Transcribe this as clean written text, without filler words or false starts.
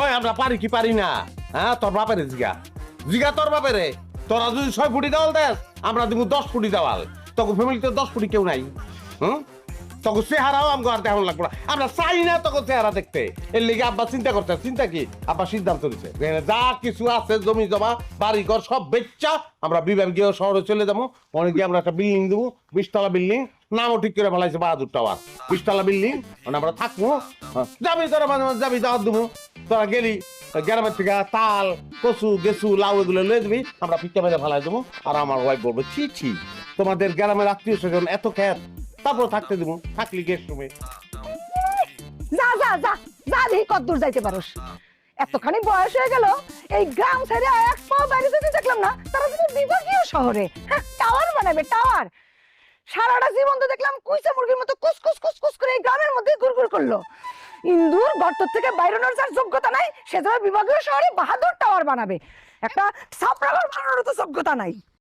ওই আমরা পারি কি পারি না? হ্যাঁ, তোর বাপেরে জিগা জিগা তোর বাপেরে। তোরা যদি 6 ফুটি দেওয়াল দেস, আমরা দিব 10 ফুটি দেওয়াল। তোকে ফ্যামিলিতে 10 ফুটি কেউ নাই। হুম, তোকে চেহারাও আমাকে আর দেখানো লাগবে না। আমরা চাই না তোকে চেহারা দেখতে। এর লিগে আব্বা চিন্তা করতে, চিন্তা কি আব্বা সিদ্ধান্ত নিচ্ছে, যা কিছু আছে জমি জমা বাড়ি ঘর সব বেচা আমরা বিভাগীয় শহরে চলে যাবো। অনেক গিয়ে আমরা একটা বিল্ডিং দেবো, 20 তলা বিল্ডিং, নামও ঠিক করে ফেলাইছে বাহাদুর টাওয়ার। 20 তলা বিল্ডিং, আমরা থাকবো। যাবি তোরা মাঝে মাঝে যাবি, দাওয়াত দেবো। তোরা গেলি গ্রামের থেকে তাল কচু গেছু লাউ এগুলো লয়ে যাবি, আমরা পিঠা মেরে ফেলাই দেবো। আর আমার ওয়াইফ বলবো, ছি ছি তোমাদের গ্রামের আত্মীয় স্বজন এত খ্যাত, তারপর থাকতে দেবো, থাকলি গেস্ট রুমে। যা যা যা যা দেখি কতদূর যাইতে পারোস। এতখানি বয়স হয়ে গেল, এই গ্রাম ছেড়ে এক পাও বাইরে যেতে দেখলাম না, তারা যদি বিভাগীয় শহরে টাওয়ার বানাবে, টাওয়ার। সারাটা জীবন তো দেখলাম কুইসা মুরগির মতো কুস কুস কুস কুস করে এই গ্রামের মধ্যে ঘুরঘুর করলো। ইন্দুর গর্ত থেকে বাইরোনোর যার যোগ্যতা নাই, সে যারা বিভাগীয় শহরে বাহাদুর টাওয়ার বানাবে। একটা ছাপড়াঘর বানানোর তো যোগ্যতা নাই।